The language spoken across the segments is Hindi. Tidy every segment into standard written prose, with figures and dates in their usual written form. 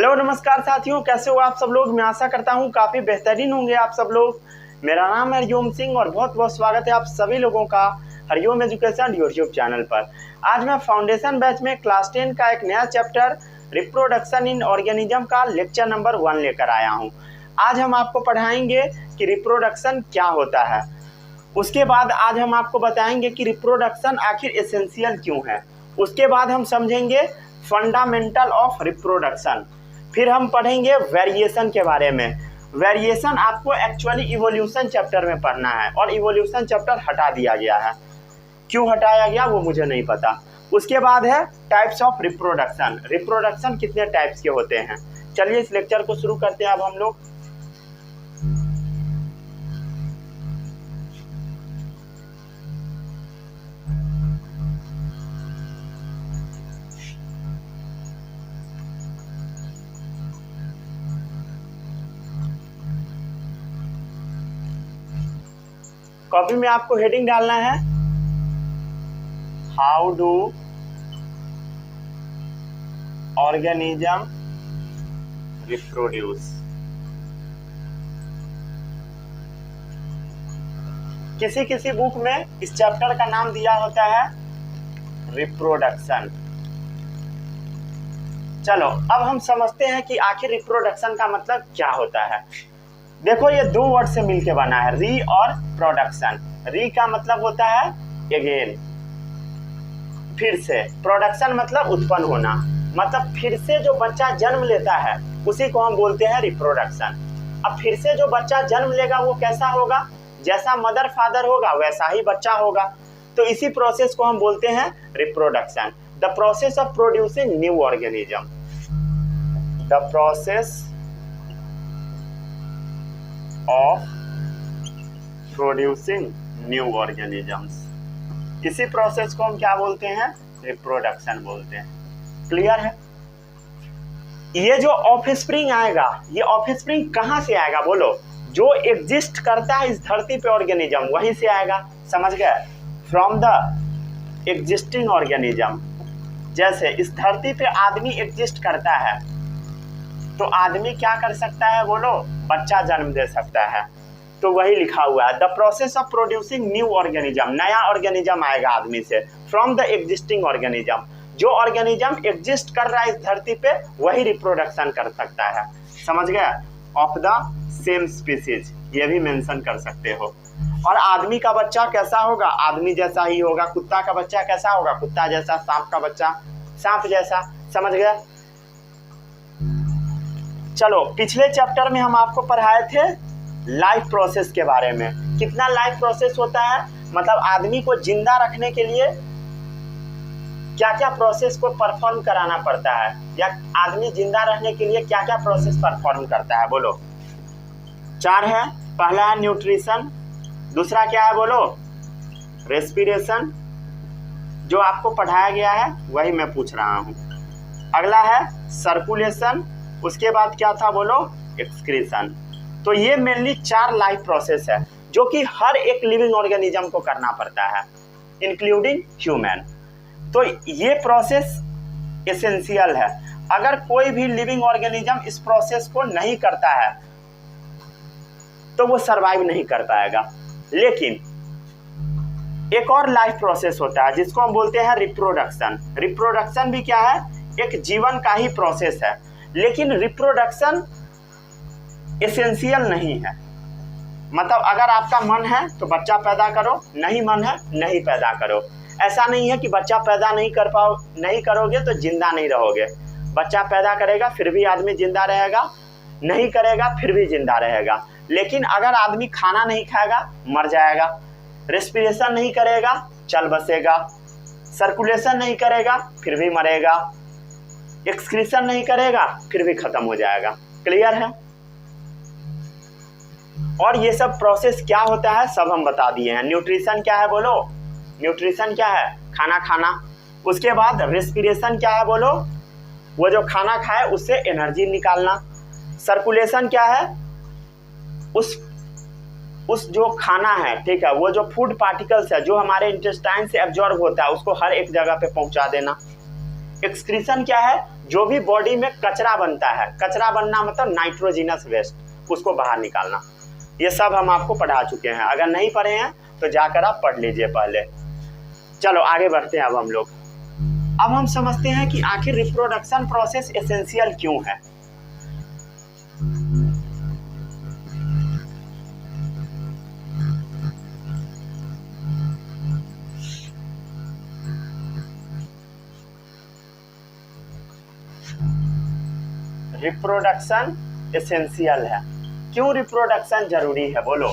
हेलो नमस्कार साथियों, कैसे हो आप सब लोग। मैं आशा करता हूँ काफ़ी बेहतरीन होंगे आप सब लोग। मेरा नाम है हरिओम सिंह और बहुत बहुत स्वागत है आप सभी लोगों का हरिओम एजुकेशन यूट्यूब चैनल पर। आज मैं फाउंडेशन बैच में क्लास 10 का एक नया चैप्टर रिप्रोडक्शन इन ऑर्गेनिज्म का लेक्चर नंबर 1 लेकर आया हूँ। आज हम आपको पढ़ाएंगे कि रिप्रोडक्शन क्या होता है। उसके बाद आज हम आपको बताएंगे कि रिप्रोडक्शन आखिर एसेंशियल क्यों है। उसके बाद हम समझेंगे फंडामेंटल ऑफ रिप्रोडक्शन। फिर हम पढ़ेंगे वेरिएशन के बारे में। वेरिएशन आपको एक्चुअली इवोल्यूशन चैप्टर में पढ़ना है और इवोल्यूशन चैप्टर हटा दिया गया है। क्यों हटाया गया वो मुझे नहीं पता। उसके बाद है टाइप्स ऑफ रिप्रोडक्शन। रिप्रोडक्शन कितने टाइप्स के होते हैं। चलिए इस लेक्चर को शुरू करते हैं अब हम लोग। कॉपी में आपको हेडिंग डालना है हाउ डू ऑर्गेनिज्म रिप्रोड्यूस। किसी किसी बुक में इस चैप्टर का नाम दिया होता है रिप्रोडक्शन। चलो अब हम समझते हैं कि आखिर रिप्रोडक्शन का मतलब क्या होता है। देखो ये दो वर्ड से मिलके बना है, री और प्रोडक्शन। री का मतलब होता है अगेन, फिर से। प्रोडक्शन मतलब उत्पन्न होना, मतलब फिर से जो बच्चा जन्म लेता है उसी को हम बोलते हैं रिप्रोडक्शन। अब फिर से जो बच्चा जन्म लेगा वो कैसा होगा, जैसा मदर फादर होगा वैसा ही बच्चा होगा। तो इसी प्रोसेस को हम बोलते हैं reproduction. The process of producing new organism. The process of producing new organisms। इसी प्रोसेस को हम क्या बोलते हैं, रिप्रोडक्शन बोलते हैं। क्लियर है। ये जो ऑफस्प्रिंग आएगा, ये ऑफस्प्रिंग कहाँ से आएगा बोलो। जो एग्जिस्ट करता है इस धरती पे ऑर्गेनिज्म वहीं से आएगा, समझ गए। From the existing organism. जैसे इस धरती पे आदमी एग्जिस्ट करता है तो आदमी क्या कर सकता है बोलो, बच्चा जन्म दे सकता है। तो वही लिखा हुआ है the process of producing new organism. नया ऑर्गेनिज्म आएगा आदमी से, फ्रॉम द एग्जिस्टिंग ऑर्गेनिज्म। जो ऑर्गेनिज्म एग्जिस्ट कर रहा है इस धरती पे वही रिप्रोडक्शन कर सकता है, समझ गया। ऑफ द सेम स्पीसीज ये भी मेंशन कर सकते हो। और आदमी का बच्चा कैसा होगा, आदमी जैसा ही होगा। कुत्ता का बच्चा कैसा होगा, कुत्ता जैसा। सांप का बच्चा सांप जैसा, समझ गया। चलो पिछले चैप्टर में हम आपको पढ़ाए थे लाइफ प्रोसेस के बारे में। कितना लाइफ प्रोसेस होता है, मतलब आदमी को जिंदा रखने के लिए क्या क्या प्रोसेस को परफॉर्म कराना पड़ता है, या आदमी जिंदा रहने के लिए क्या क्या प्रोसेस परफॉर्म करता है बोलो। 4 है। पहला है न्यूट्रिशन, दूसरा क्या है बोलो, रेस्पिरेशन। जो आपको पढ़ाया गया है वही मैं पूछ रहा हूँ। अगला है सर्कुलेशन, उसके बाद क्या था बोलो, एक्सक्रीशन। तो ये मेनली 4 लाइफ प्रोसेस है जो कि हर एक लिविंग ऑर्गेनिज्म को करना पड़ता है, इंक्लूडिंग ह्यूमन। तो ये प्रोसेस एसेंशियल है। अगर कोई भी लिविंग ऑर्गेनिज्म इस प्रोसेस को नहीं करता है तो वो सरवाइव नहीं कर पाएगा। लेकिन एक और लाइफ प्रोसेस होता है जिसको हम बोलते हैं रिप्रोडक्शन। रिप्रोडक्शन भी क्या है, एक जीवन का ही प्रोसेस है। लेकिन रिप्रोडक्शन एसेंशियल नहीं है। मतलब अगर आपका मन है तो बच्चा पैदा करो, नहीं मन है नहीं पैदा करो। ऐसा नहीं है कि बच्चा पैदा नहीं करोगे तो जिंदा नहीं रहोगे। बच्चा पैदा करेगा फिर भी आदमी जिंदा रहेगा, नहीं करेगा फिर भी जिंदा रहेगा। लेकिन अगर आदमी खाना नहीं खाएगा मर जाएगा, रेस्पिरेशन नहीं करेगा चल बसेगा, सर्कुलेशन नहीं करेगा फिर भी मरेगा, एक्सक्रीशन नहीं करेगा फिर भी खत्म हो जाएगा। क्लियर है। और ये सब प्रोसेस क्या होता है सब हम बता दिए हैं। न्यूट्रिशन क्या है बोलो, न्यूट्रिशन क्या है, खाना खाना। उसके बाद रेस्पिरेशन क्या है बोलो, वो जो खाना खाए उससे एनर्जी निकालना। सर्कुलेशन क्या है, उस जो खाना है, ठीक है, वो जो फूड पार्टिकल्स है जो हमारे इंटेस्टाइन से एब्जॉर्ब होता है उसको हर एक जगह पे पहुंचा देना। एक्सक्रीशन क्या है? जो भी बॉडी में कचरा बनता है, कचरा बनना मतलब नाइट्रोजिनस वेस्ट, उसको बाहर निकालना। ये सब हम आपको पढ़ा चुके हैं, अगर नहीं पढ़े हैं तो जाकर आप पढ़ लीजिए पहले। चलो आगे बढ़ते हैं अब हम लोग। अब हम समझते हैं कि आखिर रिप्रोडक्शन प्रोसेस एसेंशियल क्यों है। रिप्रोडक्शन एसेंशियल है, क्यों रिप्रोडक्शन जरूरी है बोलो?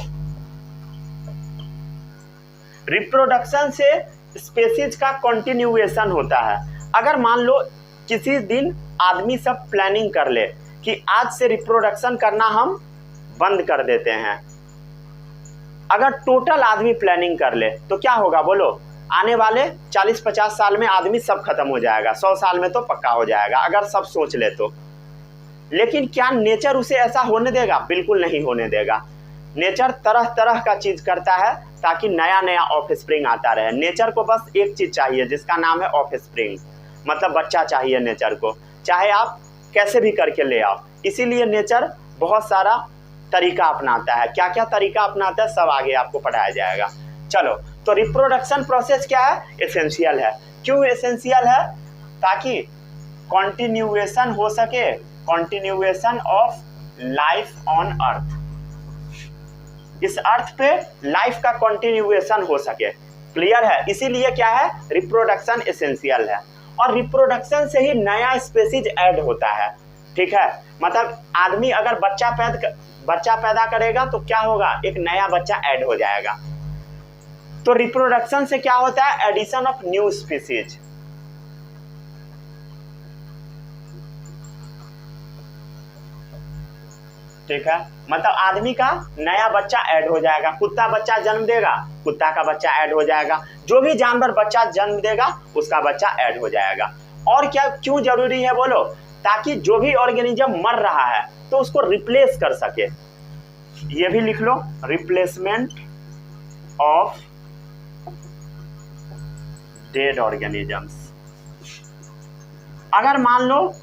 रिप्रोडक्शन से स्पेसीज का कंटिन्यूएशन होता है। अगर मान लो किसी दिन आदमी सब प्लानिंग कर ले कि आज से रिप्रोडक्शन करना हम बंद कर देते हैं, अगर टोटल आदमी प्लानिंग कर ले तो क्या होगा बोलो? आने वाले 40-50 साल में आदमी सब खत्म हो जाएगा, 100 साल में तो पक्का हो जाएगा अगर सब सोच ले तो। लेकिन क्या नेचर उसे ऐसा होने देगा? बिल्कुल नहीं होने देगा। नेचर तरह तरह का चीज करता है ताकि नया नया ऑफस्प्रिंग आता रहे। नेचर को बस एक चीज चाहिए जिसका नाम है ऑफस्प्रिंग, मतलब बच्चा चाहिए नेचर को, चाहे आप कैसे भी करके ले आओ। इसीलिए नेचर बहुत सारा तरीका अपनाता है। क्या क्या तरीका अपनाता है सब आगे आपको पढ़ाया जाएगा। चलो, तो रिप्रोडक्शन प्रोसेस क्या है? एसेंशियल है। क्यों एसेंशियल है? ताकि कॉन्टिन्यूएशन हो सके, continuation of life on earth, इस अर्थ पे लाइफ का कॉन्टिन्यूएशन हो सके। क्लियर है? इसीलिए क्या है? रिप्रोडक्शन एसेंशियल है। और रिप्रोडक्शन से ही नया स्पेसीज ऐड होता है। ठीक है, मतलब आदमी अगर बच्चा पैदा करेगा तो क्या होगा? एक नया बच्चा ऐड हो जाएगा। तो रिप्रोडक्शन से क्या होता है? Addition of new species. ठीक है, मतलब आदमी का नया बच्चा ऐड हो जाएगा। कुत्ता बच्चा जन्म देगा, कुत्ता का बच्चा ऐड हो जाएगा। जो भी जानवर बच्चा जन्म देगा उसका बच्चा ऐड हो जाएगा। और क्या क्यों जरूरी है बोलो? ताकि जो भी ऑर्गेनिज्म मर रहा है तो उसको रिप्लेस कर सके। ये भी लिख लो, रिप्लेसमेंट ऑफ डेड ऑर्गेनिजम्स। अगर मान लो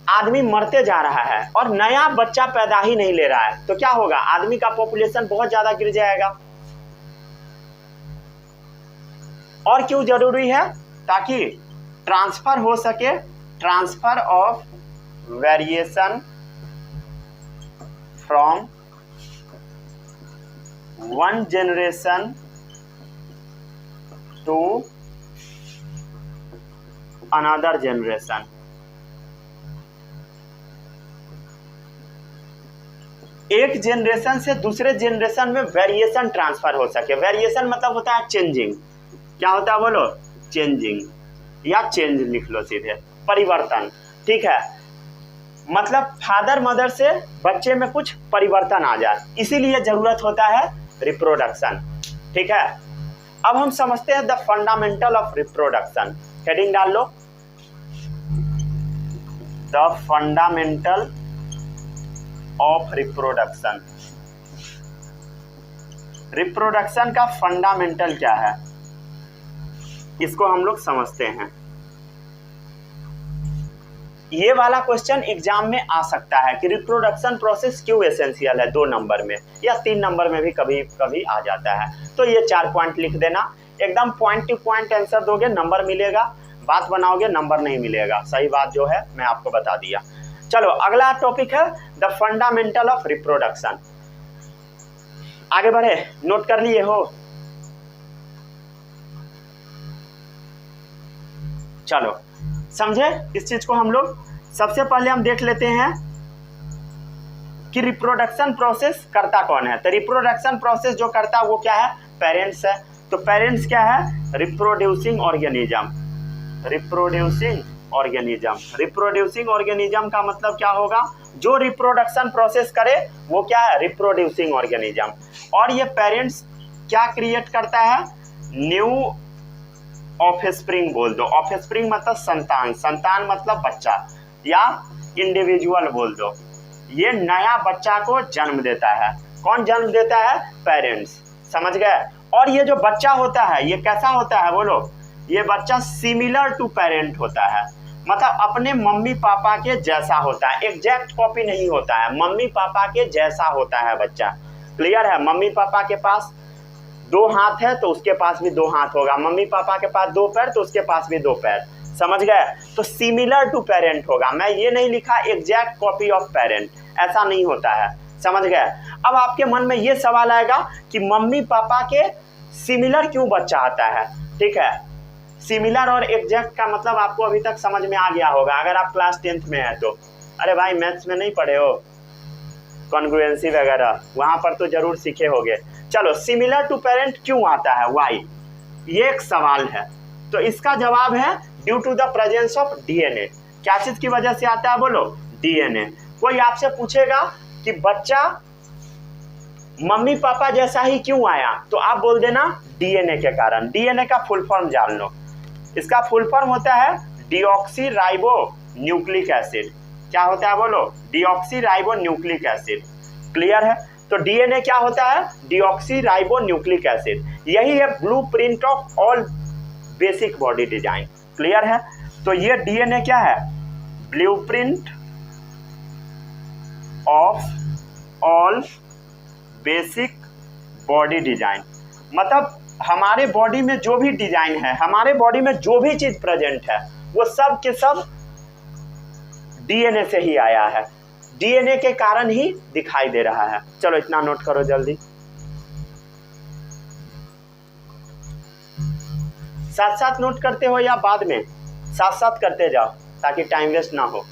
आदमी मरते जा रहा है और नया बच्चा पैदा ही नहीं ले रहा है तो क्या होगा? आदमी का पॉपुलेशन बहुत ज्यादा गिर जाएगा। और क्यों जरूरी है? ताकि ट्रांसफर हो सके, transfer of variation from one generation to another generation. एक जनरेशन से दूसरे जनरेशन में वेरिएशन ट्रांसफर हो सके। वेरिएशन मतलब होता है चेंजिंग। क्या होता है बोलो? चेंजिंग, या चेंज लिख लो सीधे, परिवर्तन। ठीक है, मतलब फादर मदर से बच्चे में कुछ परिवर्तन आ जाए, इसीलिए जरूरत होता है रिप्रोडक्शन। ठीक है, अब हम समझते हैं the fundamental of reproduction. Heading डाल लो, the fundamental of reproduction. Reproduction का फंडामेंटल क्या है इसको हम लोग समझते हैं। ये वाला क्वेश्चन एग्जाम में आ सकता है कि रिप्रोडक्शन प्रोसेस क्यों एसेंशियल है, 2 नंबर में या 3 नंबर में भी कभी कभी आ जाता है। तो ये 4 पॉइंट लिख देना, एकदम पॉइंट टू पॉइंट आंसर दोगे नंबर मिलेगा, बात बनाओगे नंबर नहीं मिलेगा। सही बात जो है मैं आपको बता दिया। चलो अगला टॉपिक है द फंडामेंटल ऑफ रिप्रोडक्शन। आगे बढ़े, नोट कर लिए हो? चलो समझे इस चीज को हम लोग। सबसे पहले हम देख लेते हैं कि रिप्रोडक्शन प्रोसेस करता कौन है। तो रिप्रोडक्शन प्रोसेस जो करता है वो क्या है? पेरेंट्स है। तो पेरेंट्स क्या है? Reproducing organism. Reproducing organism, reproducing organism का मतलब क्या होगा? जो रिप्रोडक्शन प्रोसेस करे वो क्या है? Reproducing organism. और ये पेरेंट्स क्या क्रिएट करता है? न्यू ऑफस्प्रिंग बोल दो। ऑफस्प्रिंग मतलब संतान, संतान मतलब बच्चा या इंडिविजुअल बोल दो। ये नया बच्चा को जन्म देता है। कौन जन्म देता है? पेरेंट्स। समझ गए? और ये जो बच्चा होता है ये कैसा होता है बोलो? ये बच्चा सिमिलर टू पेरेंट होता है, मतलब अपने मम्मी पापा के जैसा होता है, एग्जैक्ट कॉपी नहीं होता है, मम्मी पापा के जैसा होता है बच्चा। क्लियर है? मम्मी पापा के पास 2 हाथ है तो उसके पास भी 2 हाथ होगा, मम्मी पापा के पास 2 पैर तो उसके पास भी 2 पैर। समझ गए? तो सिमिलर टू पेरेंट होगा। मैं ये नहीं लिखा एग्जैक्ट कॉपी ऑफ पेरेंट, ऐसा नहीं होता है। समझ गए? अब आपके मन में ये सवाल आएगा कि मम्मी पापा के सिमिलर क्यों बच्चा आता है? ठीक है, सिमिलर और एग्जैक्ट का मतलब आपको अभी तक समझ में आ गया होगा अगर आप क्लास 10th में है तो। अरे भाई मैथ्स में नहीं पढ़े हो कॉन्ग्रुएंसी वगैरह, वहां पर तो जरूर सीखे होगे। चलो, सिमिलर टू पेरेंट क्यों आता है, वाई, ये एक सवाल है। तो इसका जवाब है due to the presence of DNA. क्या चीज की वजह से आता है बोलो? डीएनए। कोई आपसे पूछेगा कि बच्चा मम्मी पापा जैसा ही क्यों आया, तो आप बोल देना डीएनए के कारण। डीएनए का फुल फॉर्म जान लो। इसका फुल फॉर्म होता है डीऑक्सी राइबो न्यूक्लिक एसिड। क्या होता है बोलो? Deoxy ribo nucleic acid. Clear है? तो डीएनए क्या होता है? Deoxy ribo nucleic acid. यही है blueprint of all basic body design. Clear है? तो ये डीएनए क्या है? Blueprint of all basic body design, मतलब हमारे बॉडी में जो भी डिजाइन है, हमारे बॉडी में जो भी चीज प्रेजेंट है, वो सब के सब डीएनए से ही आया है, डीएनए के कारण ही दिखाई दे रहा है। चलो इतना नोट करो जल्दी। साथ साथ नोट करते हो या बाद में? साथ साथ करते जाओ ताकि टाइम वेस्ट ना हो।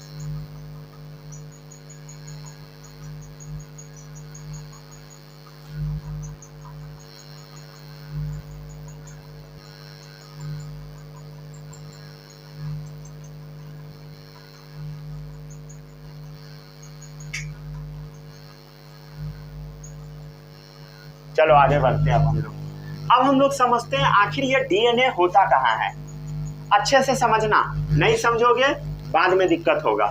चलो आगे बढ़ते हैं अब हम लोग समझते हैं आखिर ये डीएनए होता कहाँ है। अच्छे से समझना, नहीं समझोगे बाद में दिक्कत होगा।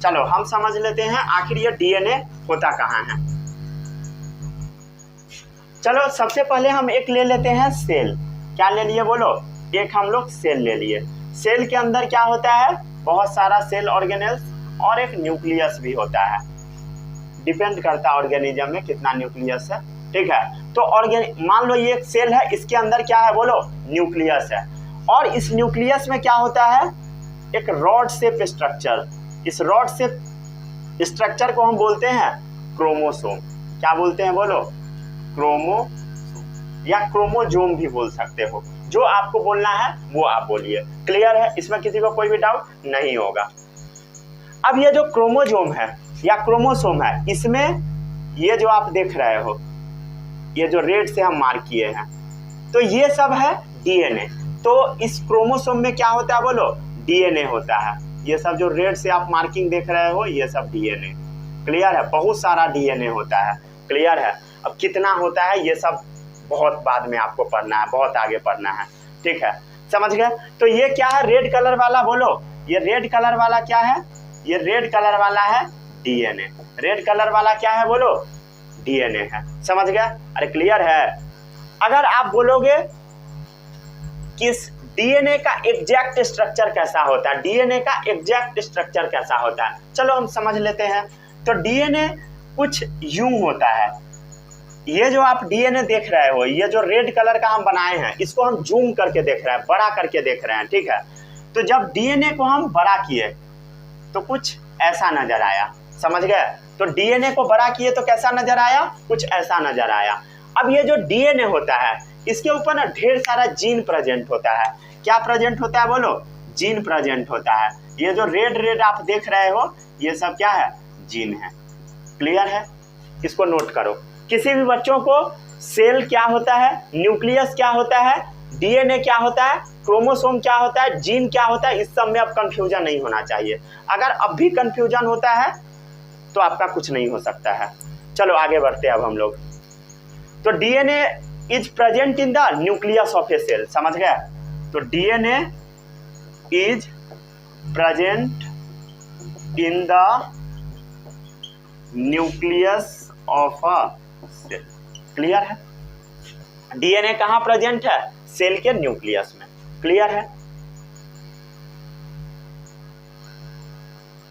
चलो हम समझ लेते हैं आखिर ये डीएनए होता कहाँ है। चलो सबसे पहले हम एक ले लेते हैं सेल। क्या ले लिए बोलो? एक हम लोग सेल ले लिए। सेल के अंदर क्या होता है? बहुत सारा सेल ऑर्गेनेल्स और एक न्यूक्लियस भी होता है। डिपेंड करता है ऑर्गेनिज्म में कितना न्यूक्लियस है। ठीक है, तो मान लो ये एक सेल है, इसके अंदर क्या है बोलो? न्यूक्लियस है। और इस न्यूक्लियस में क्या होता है? एक रॉड शेप स्ट्रक्चर। इस रॉड शेप स्ट्रक्चर को हम बोलते हैं क्रोमोसोम। क्या बोलते हैं बोलो? क्रोमोसोम या क्रोमोजोम भी बोल सकते हो। जो आपको बोलना है वो आप बोलिए। क्लियर है? इसमें किसी को कोई भी डाउट नहीं होगा। अब ये जो क्रोमोजोम है या क्रोमोसोम है, इसमें ये जो आप देख रहे हो, ये जो रेड से हम मार्क किए हैं, तो ये सब है डीएनए। तो इस क्रोमोसोम में क्या होता है बोलो? डीएनए होता है। ये सब जो रेड से आप मार्किंग देख रहे हो, ये सब डीएनए। क्लियर है? बहुत सारा डीएनए होता है। क्लियर है? अब कितना होता है ये सब बहुत बाद में आपको पढ़ना है, बहुत आगे पढ़ना है। ठीक है, समझ गए? तो ये क्या है? रेड कलर वाला बोलो, ये रेड कलर वाला क्या है? ये रेड कलर वाला है डीएनए। रेड कलर वाला क्या है बोलो? डीएनए है। समझ गया? अरे क्लियर है? अगर आप बोलोगे कि इस डीएनए का एग्जैक्ट स्ट्रक्चर कैसा होता है, डीएनए का एग्जैक्ट स्ट्रक्चर कैसा होता है, चलो हम समझ लेते हैं। तो डीएनए कुछ यूं होता है। ये जो आप डीएनए देख रहे हो, ये जो रेड कलर का हम बनाए हैं, इसको हम जूम करके देख रहे हैं, बड़ा करके देख रहे हैं। ठीक है, तो जब डीएनए को हम बड़ा किए तो कुछ ऐसा नजर आया। समझ गए? तो डीएनए को बड़ा किए तो कैसा नजर आया? कुछ ऐसा नजर आया। अब ये जो डीएनए होता है, इसके ऊपर ना ढेर सारा जीन प्रेजेंट होता है। क्या प्रेजेंट होता है बोलो? जीन प्रेजेंट होता है। ये जो रेड रेड आप देख रहे हो, ये सब क्या है? जीन है। क्लियर है? इसको नोट करो। किसी भी बच्चों को सेल क्या होता है, न्यूक्लियस क्या होता है, डीएनए क्या होता है, क्रोमोसोम क्या होता है, जीन क्या होता है, इस सब में अब कंफ्यूजन नहीं होना चाहिए। अगर अब भी कंफ्यूजन होता है तो आपका कुछ नहीं हो सकता है। चलो आगे बढ़ते हैं अब हम लोग। तो DNA is present in the nucleus of a cell. समझ गए? तो DNA is present in the nucleus of a cell. Clear है? डीएनए कहाँ प्रेजेंट है? सेल के न्यूक्लियस में। क्लियर है?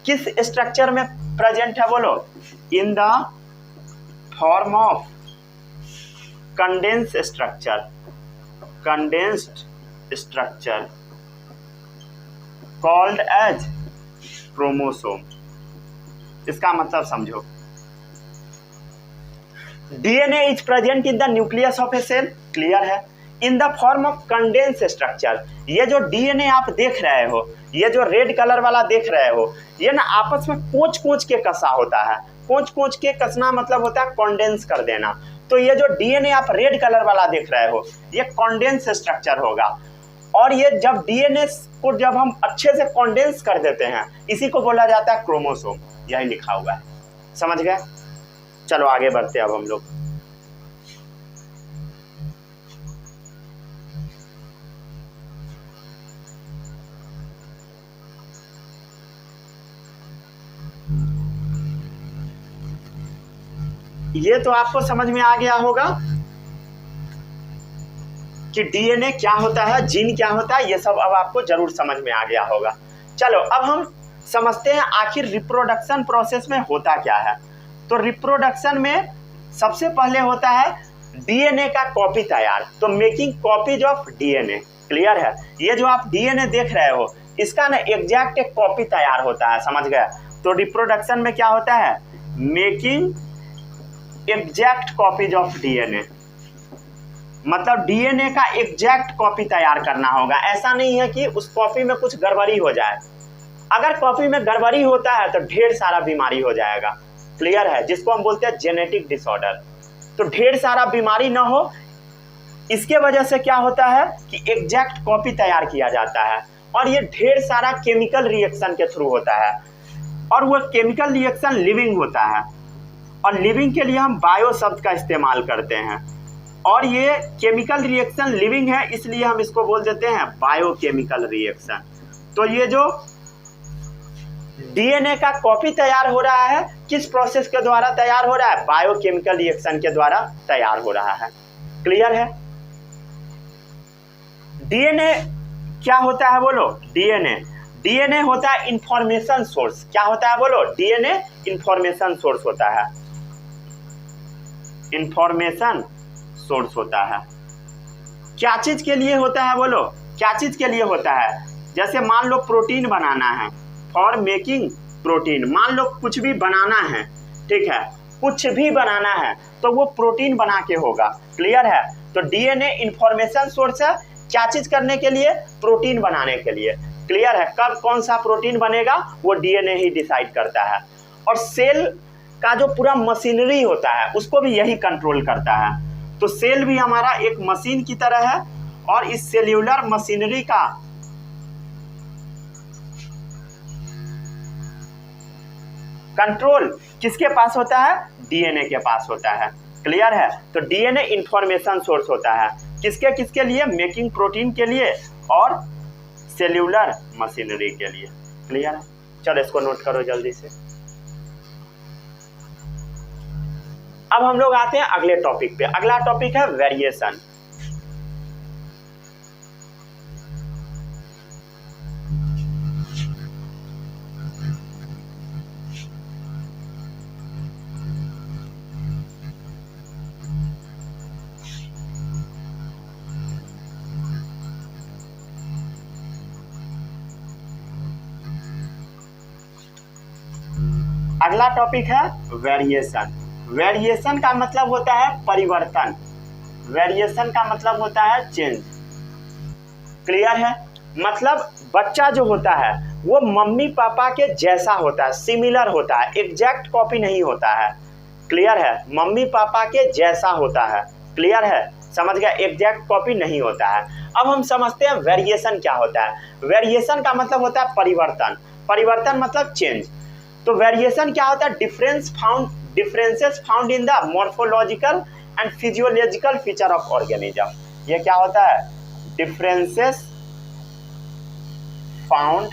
किस स्ट्रक्चर में प्रेजेंट है बोलो? In the form of condense structure, condensed structure called as chromosome. इसका मतलब समझो, DNA is present in the nucleus of a cell, clear है, in the form of condense structure. ये जो डीएनए आप देख रहे हो, ये जो रेड कलर वाला देख रहे हो, ये ना आपस में कोच कोच के कसा होता है। कोच कोच के कसना मतलब होता है कॉन्डेंस कर देना। तो ये जो डीएनए आप रेड कलर वाला देख रहे हो, ये कॉन्डेंस स्ट्रक्चर होगा। और ये जब डीएनए को जब हम अच्छे से कॉन्डेंस कर देते हैं, इसी को बोला जाता है क्रोमोसोम। यही लिखा हुआ है, समझ गए? चलो आगे बढ़ते हैं अब हम लोग। ये तो आपको समझ में आ गया होगा कि डीएनए क्या होता है, जीन क्या होता है, ये सब अब आपको जरूर समझ में आ गया होगा। चलो अब हम समझते हैं आखिर रिप्रोडक्शन प्रोसेस में होता क्या है। तो रिप्रोडक्शन में सबसे पहले होता है डीएनए का कॉपी तैयार, तो making copies of DNA, clear है? ये जो आप डीएनए देख रहे हो, इसका ना एग्जैक्ट एक कॉपी तैयार होता है, समझ गए? तो रिप्रोडक्शन में क्या होता है? Making exact copies of DNA, मतलब डीएनए का एग्जैक्ट कॉपी तैयार करना होगा। ऐसा नहीं है कि उस कॉपी में कुछ गड़बड़ी हो जाए। अगर कॉपी में गड़बड़ी होता है तो ढेर सारा बीमारी हो जाएगा, क्लियर है? जिसको हम बोलते हैं जेनेटिक डिसऑर्डर। तो ढेर सारा बीमारी ना हो, इसके वजह से क्या होता है कि एग्जैक्ट कॉपी तैयार किया जाता है। और ये ढेर सारा केमिकल रिएक्शन के थ्रू होता है, और वो केमिकल रिएक्शन लिविंग होता है। और लिविंग के लिए हम बायो शब्द का इस्तेमाल करते हैं, और ये केमिकल रिएक्शन लिविंग है, इसलिए हम इसको बोल देते हैं बायोकेमिकल रिएक्शन। तो ये जो डीएनए का कॉपी तैयार हो रहा है, किस प्रोसेस के द्वारा तैयार हो रहा है? बायोकेमिकल रिएक्शन के द्वारा तैयार हो रहा है, क्लियर है? डीएनए क्या होता है बोलो? डीएनए होता है इंफॉर्मेशन सोर्स। क्या होता है बोलो? डीएनए इंफॉर्मेशन सोर्स होता है, इंफॉर्मेशन सोर्स होता है। क्या चीज के लिए होता है बोलो? क्या चीज के लिए होता है? जैसे मान लो प्रोटीन बनाना है, फॉर मेकिंग प्रोटीन। मान लो कुछ भी बनाना है, ठीक है, कुछ भी बनाना है तो वो प्रोटीन बना के होगा, क्लियर है? तो डीएनए इंफॉर्मेशन सोर्स है, क्या चीज करने के लिए? प्रोटीन बनाने के लिए, क्लियर है? कब कौन सा प्रोटीन बनेगा वो डीएनए ही डिसाइड करता है। और सेल का जो पूरा मशीनरी होता है उसको भी यही कंट्रोल करता है। तो सेल भी हमारा एक मशीन की तरह है, और इस सेल्यूलर मशीनरी का कंट्रोल किसके पास होता है? डीएनए के पास होता है, क्लियर है? तो डीएनए इंफॉर्मेशन सोर्स होता है, किसके किसके लिए? मेकिंग प्रोटीन के लिए और सेल्यूलर मशीनरी के लिए, क्लियर है? चलो इसको नोट करो जल्दी से। अब हम लोग आते हैं अगले टॉपिक पे। अगला टॉपिक है वेरिएशन। अगला टॉपिक है वेरिएशन। वेरिएशन का मतलब होता है परिवर्तन, वेरिएशन का मतलब होता है चेंज, क्लियर है? मतलब बच्चा जो होता है वो मम्मी पापा के जैसा होता है, सिमिलर होता है, एग्जैक्ट कॉपी नहीं होता है, क्लियर है? मम्मी पापा के जैसा होता है, क्लियर है? समझ गया? एग्जैक्ट कॉपी नहीं होता है। अब हम समझते हैं वेरिएशन क्या होता है। वेरिएशन का मतलब होता है परिवर्तन, परिवर्तन मतलब चेंज। तो वेरिएशन क्या होता है? Differences found in the morphological and physiological feature of organism. ये क्या होता है? Differences found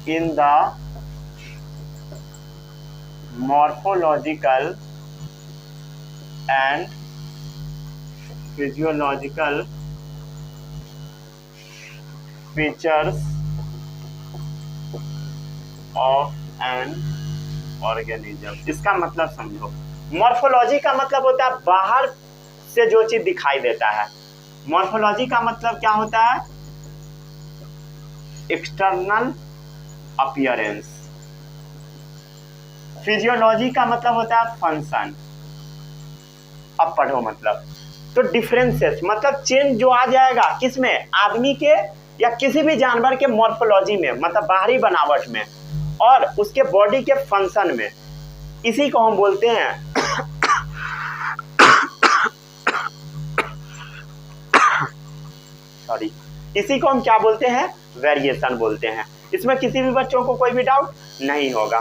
in the morphological and physiological features of an organism. इसका मतलब समझो, मॉर्फोलॉजी का मतलब होता है बाहर से जो चीज दिखाई देता है। मॉर्फोलॉजी का मतलब क्या होता है? External appearance. फिजियोलॉजी का मतलब होता है फंक्शन। अब पढ़ो मतलब, तो डिफरेंसेस मतलब चेंज जो आ जाएगा किसमें? आदमी के या किसी भी जानवर के मॉर्फोलॉजी में, मतलब बाहरी बनावट में, और उसके बॉडी के फंक्शन में। इसी को हम बोलते हैं सॉरी, इसी को हम क्या बोलते हैं? वेरिएशन बोलते हैं। इसमें किसी भी बच्चों को कोई भी डाउट नहीं होगा।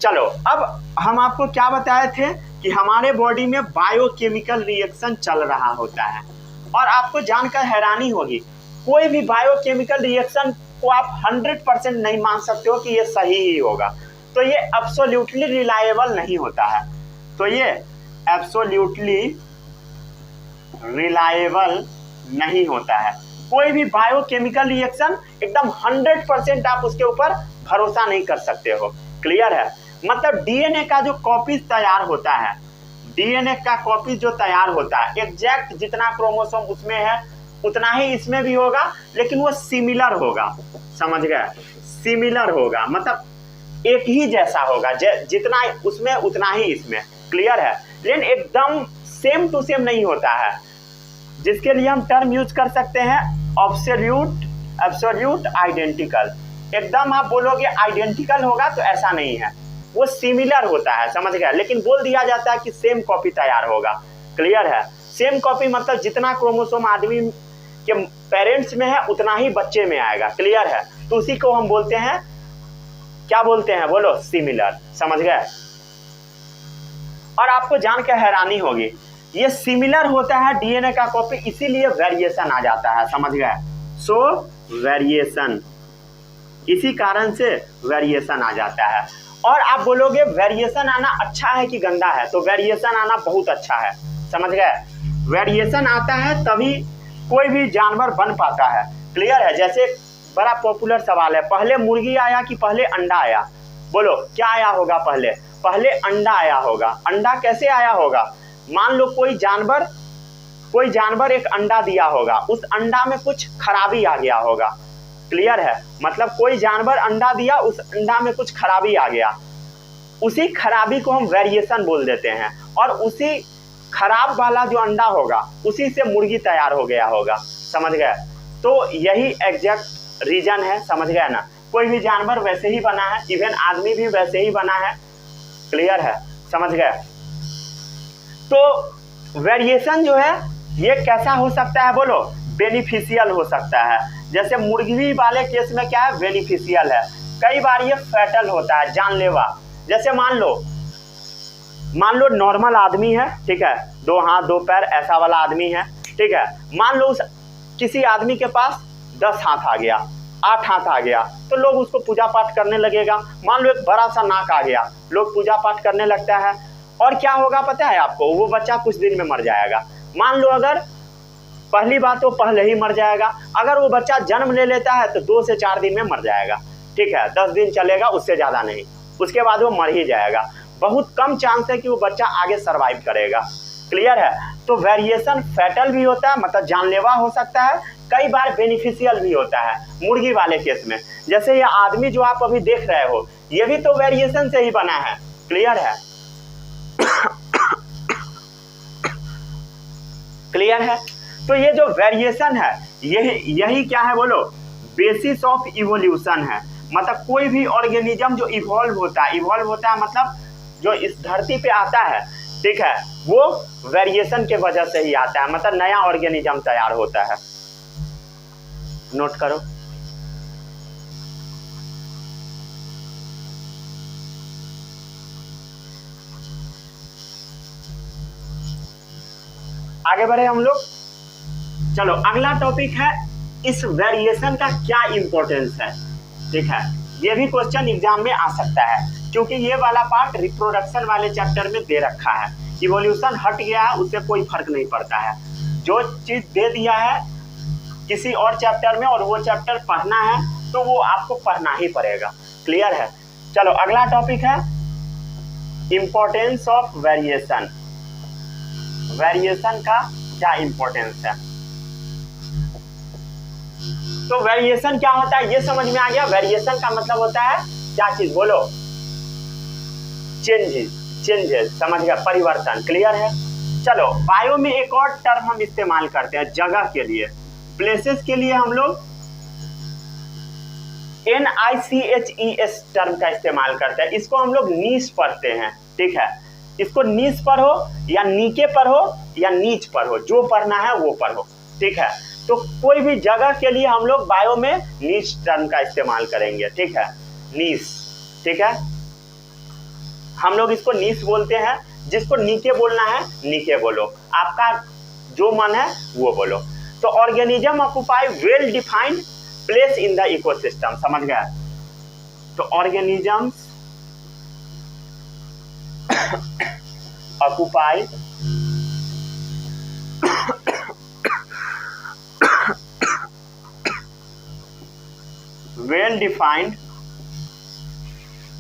चलो, अब हम आपको क्या बताए थे कि हमारे बॉडी में बायोकेमिकल रिएक्शन चल रहा होता है, और आपको जानकर हैरानी होगी, कोई भी बायोकेमिकल रिएक्शन को आप 100% नहीं मान सकते हो कि ये सही ही होगा। तो ये एब्सोल्युटली रिलायबल नहीं होता है। तो ये एब्सोल्युटली रिलायबल नहीं होता है। कोई भी बायोकेमिकल रिएक्शन एकदम 100% आप उसके ऊपर भरोसा नहीं कर सकते हो। क्लियर है? मतलब डीएनए का जो कॉपी तैयार होता है, डीएनए का कॉपी जो तैयार होता है, एग्जैक्ट जितना क्रोमोसोम उसमें है उतना ही इसमें भी होगा, लेकिन वो सिमिलर होगा। समझ गए? सिमिलर होगा मतलब एक ही जैसा होगा, जितना उसमें उतना ही इसमें। क्लियर है? लेकिन एकदम सेम टू सेम नहीं होता है, जिसके लिए हम टर्म यूज कर सकते हैं एब्सोल्यूट आइडेंटिकल। एकदम आप बोलोगे आइडेंटिकल होगा तो ऐसा नहीं है, वो सिमिलर होता है। समझ गया? लेकिन बोल दिया जाता है कि सेम कॉपी तैयार होगा। क्लियर है? सेम कॉपी मतलब जितना क्रोमोसोम आदमी के पेरेंट्स में है उतना ही बच्चे में आएगा। क्लियर है? तो उसी को हम बोलते हैं, क्या बोलते हैं? बोलो, सिमिलर। समझ गए? और आपको जानकर हैरानी होगी, ये सिमिलर होता है डीएनए का कॉपी, इसीलिए वेरिएशन आ जाता है। समझ गए? सो वेरिएशन, इसी कारण से वेरिएशन आ जाता है। और आप बोलोगे वेरिएशन आना अच्छा है कि गंदा है? तो वेरिएशन आना बहुत अच्छा है। समझ गए? वेरिएशन आता है तभी कोई भी जानवर बन पाता है। क्लियर है? जैसे बड़ा पॉपुलर सवाल है, पहले मुर्गी आया कि पहले अंडा आया? बोलो, क्या आया होगा? पहले अंडा आया होगा। अंडा कैसे आया होगा? मान लो कोई जानवर एक अंडा दिया होगा, उस अंडा में कुछ खराबी आ गया होगा। क्लियर है? मतलब कोई जानवर अंडा दिया, उस अंडा में कुछ खराबी आ गया, उसी खराबी को हम वेरिएशन बोल देते हैं, और उसी खराब वाला जो अंडा होगा उसी से मुर्गी तैयार हो गया होगा। समझ गए? तो यही एग्जैक्ट रीजन है। समझ गए ना? कोई भी जानवर वैसे ही बना है, इवन आदमी भी वैसे ही बना है। क्लियर है? समझ गए? तो वेरिएशन जो है ये कैसा हो सकता है? बोलो, बेनिफिशियल हो सकता है। जैसे मुर्गी वाले केस में क्या है? बेनिफिशियल है। कई बार ये फैटल होता है, जानलेवा। जैसे मान लो नॉर्मल आदमी है, ठीक है, 2 हाथ 2 पैर ऐसा वाला आदमी है, ठीक है। मान लो किसी आदमी के पास 10 हाथ आ गया, 8 हाथ आ गया, तो लोग उसको पूजा पाठ करने लगेगा। मान लो एक बड़ा सा नाक आ गया, लोग पूजा पाठ करने लगता है। और क्या होगा पता है आपको? वो बच्चा कुछ दिन में मर जाएगा। मान लो अगर पहली बात तो पहले ही मर जाएगा। अगर वो बच्चा जन्म ले लेता है तो 2 से 4 दिन में मर जाएगा। ठीक है, 10 दिन चलेगा, उससे ज़्यादा नहीं, उसके बाद वो मर ही जाएगा। बहुत कम चांस है कि वो बच्चा आगे सर्वाइव करेगा। क्लियर है? तो वेरिएशन फैटल भी होता है, मतलब जानलेवा हो सकता है, कई बार बेनिफिशियल भी होता है मुर्गी वाले केस में। जैसे ये आदमी जो आप अभी देख रहे हो, ये भी तो वेरिएशन से ही बना है। क्लियर है? क्लियर है? तो ये जो वेरिएशन है यही क्या है? बोलो, बेसिस ऑफ इवोल्यूशन है। मतलब कोई भी ऑर्गेनिज्म जो इवॉल्व होता है मतलब जो इस धरती पे आता है, ठीक है, वो वेरिएशन के वजह से ही आता है, मतलब नया ऑर्गेनिज्म तैयार होता है। नोट करो। आगे बढ़े हम लोग। चलो, अगला टॉपिक है इस वेरिएशन का क्या इंपॉर्टेंस है। ठीक है, ये भी क्वेश्चन एग्जाम में आ सकता है, क्योंकि ये वाला पार्ट रिप्रोडक्शन वाले चैप्टर में दे रखा है। इवोल्यूशन हट गया है, उससे कोई फर्क नहीं पड़ता है। जो चीज दे दिया है किसी और चैप्टर में और वो चैप्टर पढ़ना है तो वो आपको पढ़ना ही पड़ेगा। क्लियर है? चलो अगला टॉपिक है इंपॉर्टेंस ऑफ वेरिएशन। वेरिएशन का क्या इंपॉर्टेंस है? तो वेरिएशन क्या होता है ये समझ में आ गया। वेरिएशन का मतलब होता है क्या चीज, बोलो? चेंजेस, समझ गया, परिवर्तन। क्लियर है? चलो बायो में एक और टर्म हम इस्तेमाल करते हैं जगह के लिए, प्लेसेस के लिए हम लोग NICHES टर्म का इस्तेमाल करते हैं। इसको हम लोग नीच पढ़ते हैं, ठीक है? इसको नीच पढ़ो या नीचे पढ़ो या नीच पढ़ो, जो पढ़ना है वो पढ़ो, ठीक है? तो कोई भी जगह के लिए हम लोग बायो में नीच टर्म का इस्तेमाल करेंगे, ठीक है? नीच, ठीक है? हम लोग इसको नीच बोलते हैं। जिसको नीचे बोलना है नीचे बोलो, आपका जो मन है वो बोलो। तो organism occupy well defined place in the ecosystem, समझ गया? तो organisms occupy well defined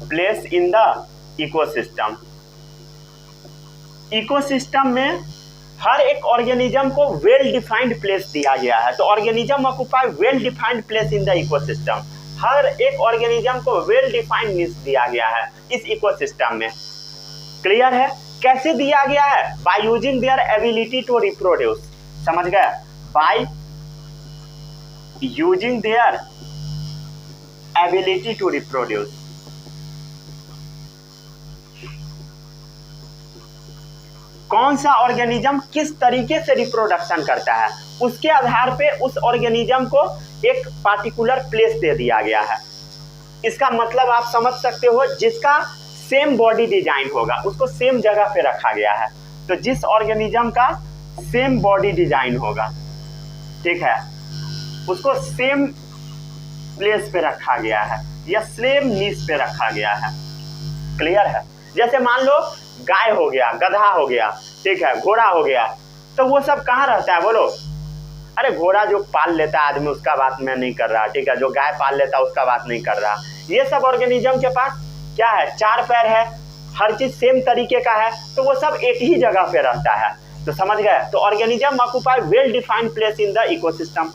place in the ecosystem. Ecosystem में हर एक ऑर्गेनिज्म को वेल डिफाइंड प्लेस दिया गया है। तो organism occupy well defined place in the ecosystem. हर एक ऑर्गेनिज्म को वेल डिफाइंड निश दिया गया है इस इकोसिस्टम में। क्लियर है? कैसे दिया गया है? By using their ability to reproduce, समझ गए? By using their ability to reproduce. कौन सा ऑर्गेनिज्म किस तरीके से रिप्रोडक्शन करता है उसके आधार पे उस ऑर्गेनिज्म को एक पार्टिकुलर प्लेस दे दिया गया है। इसका मतलब आप समझ सकते हो, जिसका सेम बॉडी डिजाइन होगा उसको सेम जगह पे रखा गया है। तो जिस ऑर्गेनिज्म का सेम बॉडी डिजाइन होगा, ठीक है, उसको सेम प्लेस पे रखा गया है या सेम नीश पे रखा गया है। क्लियर है? जैसे मान लो गाय हो गया, गधा हो गया, ठीक है, घोड़ा हो गया, तो वो सब कहाँ रहता है बोलो? अरे घोड़ा जो पाल लेता है आदमी उसका बात मैं नहीं कर रहा, ठीक है, जो गाय पाल लेता है उसका बात नहीं कर रहा। ये सब ऑर्गेनिज्म के पास क्या है? 4 पैर है, हर चीज सेम तरीके का है, तो वो सब एक ही जगह पे रहता है। तो समझ गए? तो organism occupy well defined place in the ecosystem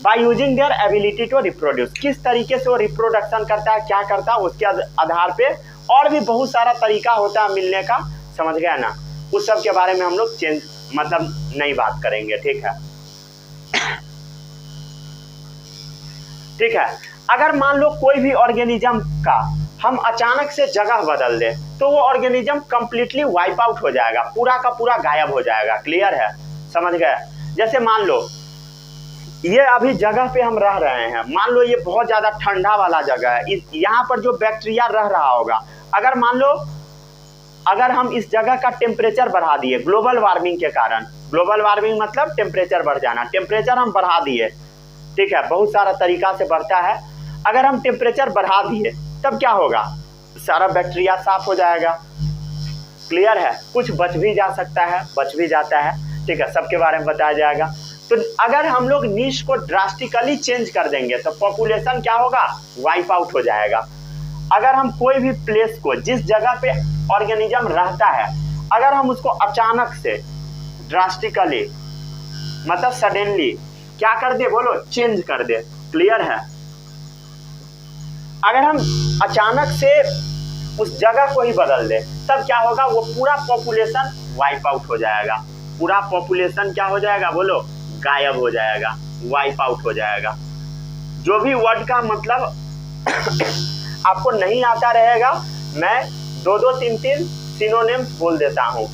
by using their ability to reproduce. किस तरीके से वो रिप्रोडक्शन करता है, क्या करता है, उसके आधार पे और भी बहुत सारा तरीका होता है मिलने का, समझ गया ना? उस सब के बारे में हम लोग नई बात करेंगे, ठीक है? ठीक है? अगर मान लो कोई भी ऑर्गेनिज्म का हम अचानक से जगह बदल दे तो वो ऑर्गेनिज्म कंप्लीटली वाइप आउट हो जाएगा, पूरा का पूरा गायब हो जाएगा। क्लियर है? समझ गए? जैसे मान लो ये अभी जगह पे हम रह रहे हैं, मान लो ये बहुत ज्यादा ठंडा वाला जगह है, यहाँ पर जो बैक्टीरिया रह रहा होगा, अगर मान लो अगर हम इस जगह का टेम्परेचर बढ़ा दिए ग्लोबल वार्मिंग के कारण, ग्लोबल वार्मिंग मतलब टेम्परेचर बढ़ जाना, टेम्परेचर हम बढ़ा दिए, ठीक है, बहुत सारा तरीका से बढ़ता है। अगर हम टेम्परेचर बढ़ा दिए तब क्या होगा? सारा बैक्टीरिया साफ हो जाएगा। क्लियर है? कुछ बच भी जा सकता है, बच भी जाता है, ठीक है, सबके बारे में बताया जाएगा। तो अगर हम लोग नीश को ड्रास्टिकली चेंज कर देंगे तो पॉपुलेशन क्या होगा? वाइप आउट हो जाएगा। अगर हम कोई भी प्लेस को, जिस जगह पे ऑर्गेनिज्म रहता है, अगर हम उसको अचानक से ड्रास्टिकली मतलब सडनली क्या कर दे बोलो? चेंज कर दे। क्लियर है? अगर हम अचानक से उस जगह को ही बदल दे तब क्या होगा? वो पूरा पॉपुलेशन वाइप आउट हो जाएगा। पूरा पॉपुलेशन क्या हो जाएगा बोलो? गायब हो जाएगा, वाइप आउट हो जाएगा। जो भी वर्ड का मतलब आपको नहीं आता रहेगा, मैं 2-2, 3-3 सिनोनिम्स बोल देता हूँ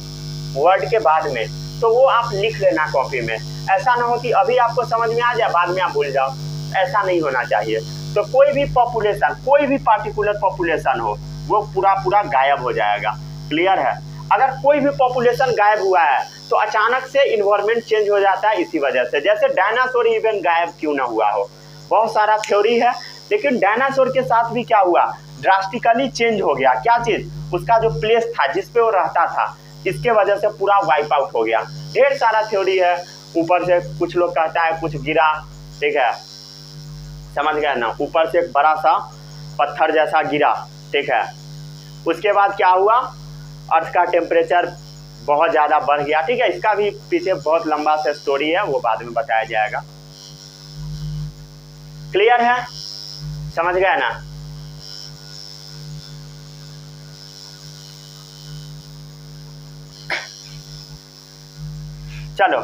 वर्ड के बाद में, तो वो आप लिख लेना कॉपी में। ऐसा ना हो कि अभी आपको समझ में आ जाए बाद में आप भूल जाओ, ऐसा नहीं होना चाहिए। तो कोई भी पॉपुलेशन, कोई भी पार्टिकुलर पॉपुलेशन हो, वो पूरा गायब हो जाएगा। क्लियर है? अगर कोई भी पॉपुलेशन गायब हुआ है तो अचानक से इन्वायरमेंट चेंज हो जाता है इसी वजह से। जैसे डायनासोर इवन गायब क्यों ना हुआ हो, बहुत सारा थ्योरी है, लेकिन डायनासोर के साथ भी क्या हुआ? ड्रास्टिकली चेंज हो गया। क्या चीज? उसका जो प्लेस था जिस पे वो रहता था, इसके वजह से पूरा वाइप आउट हो गया। ढेर सारा थ्योरी है, ऊपर से कुछ लोग कहता है कुछ गिरा, ठीक है, समझ गए ना। ऊपर से एक बड़ा सा पत्थर जैसा गिरा, ठीक है। उसके बाद क्या हुआ, अर्थ का टेम्परेचर बहुत ज़्यादा बढ़ गया, ठीक है। इसका भी पीछे बहुत लंबा सा स्टोरी है, वो बाद में बताया जाएगा। क्लियर है, समझ गए ना। चलो,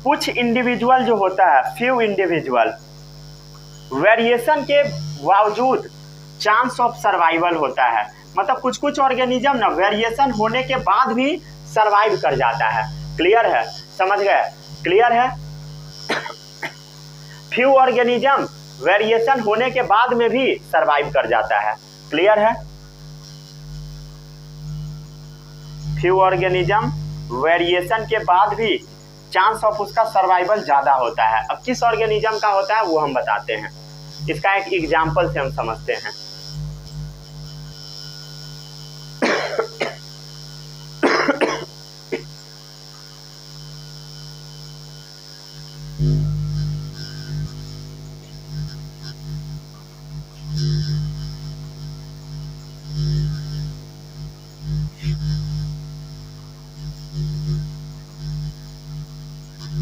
कुछ इंडिविजुअल जो होता है, फ्यू इंडिविजुअल, वेरिएशन के बावजूद चांस ऑफ सर्वाइवल होता है। मतलब कुछ कुछ ऑर्गेनिज्म ना वेरिएशन होने के बाद भी सर्वाइव कर जाता है। क्लियर है, समझ गए, क्लियर है। फ्यू ऑर्गेनिज्म वेरिएशन होने के बाद में भी सर्वाइव कर जाता है। क्लियर है, फ्यू ऑर्गेनिज्म वेरिएशन के बाद भी चांस ऑफ उसका सर्वाइवल ज्यादा होता है। अब किस ऑर्गेनिज्म का होता है वो हम बताते हैं, इसका एक एग्जाम्पल से हम समझते हैं।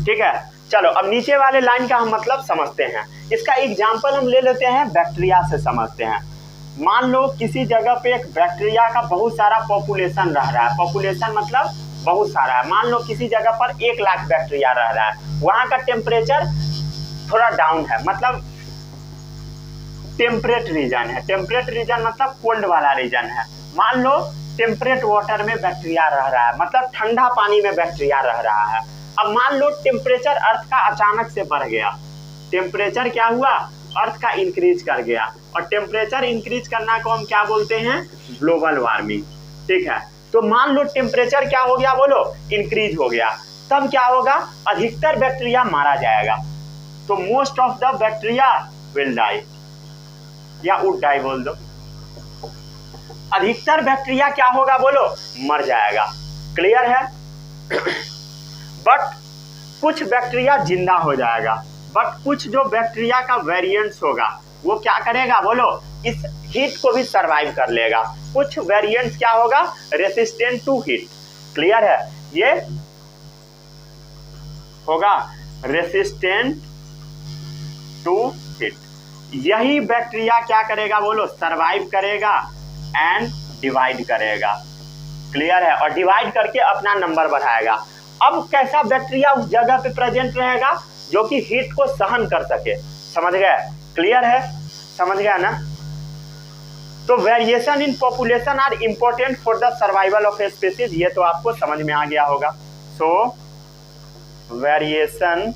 ठीक है, चलो अब नीचे वाले लाइन का हम मतलब समझते हैं। इसका एग्जाम्पल हम ले लेते हैं, बैक्टीरिया से समझते हैं। मान लो किसी जगह पे एक बैक्टीरिया का बहुत सारा पॉपुलेशन रह रहा है, पॉपुलेशन मतलब बहुत सारा है। मान लो किसी जगह पर 1 लाख बैक्टीरिया रह रहा है, वहां का टेम्परेचर थोड़ा डाउन है, मतलब टेम्परेट रीजन है। टेम्परेट रीजन मतलब कोल्ड वाला रीजन है। मान लो टेम्परेट वाटर में बैक्टीरिया रह रहा है, मतलब ठंडा पानी में बैक्टीरिया रह रहा है। अब मान लो टेम्परेचर अर्थ का अचानक से बढ़ गया, टेम्परेचर क्या हुआ, अर्थ का इंक्रीज कर गया। और टेम्परेचर इंक्रीज करना को हम क्या बोलते हैं, ग्लोबल वार्मिंग। ठीक है, तो मान लो टेम्परेचर क्या हो गया, बोलो इंक्रीज हो गया, तब क्या होगा, अधिकतर बैक्टीरिया मारा जाएगा। तो most of the bacteria will die, या वुड डाई बोल दो। अधिकतर बैक्टीरिया क्या होगा, बोलो मर जाएगा। क्लियर है। बट कुछ बैक्टीरिया जिंदा हो जाएगा, बट कुछ जो बैक्टीरिया का वेरिएंट्स होगा वो क्या करेगा, बोलो इस हीट को भी सरवाइव कर लेगा। कुछ वेरिएंट्स क्या होगा, रेसिस्टेंट टू हीट। क्लियर है, ये होगा रेसिस्टेंट टू हीट। यही बैक्टीरिया क्या करेगा, बोलो सरवाइव करेगा एंड डिवाइड करेगा। क्लियर है, और डिवाइड करके अपना नंबर बढ़ाएगा। अब कैसा बैक्टीरिया उस जगह पे प्रेजेंट रहेगा जो कि हीट को सहन कर सके। समझ गए, क्लियर है, समझ गया ना। तो variation in population are important for the survival of a species, ये तो आपको समझ में आ गया होगा। So variation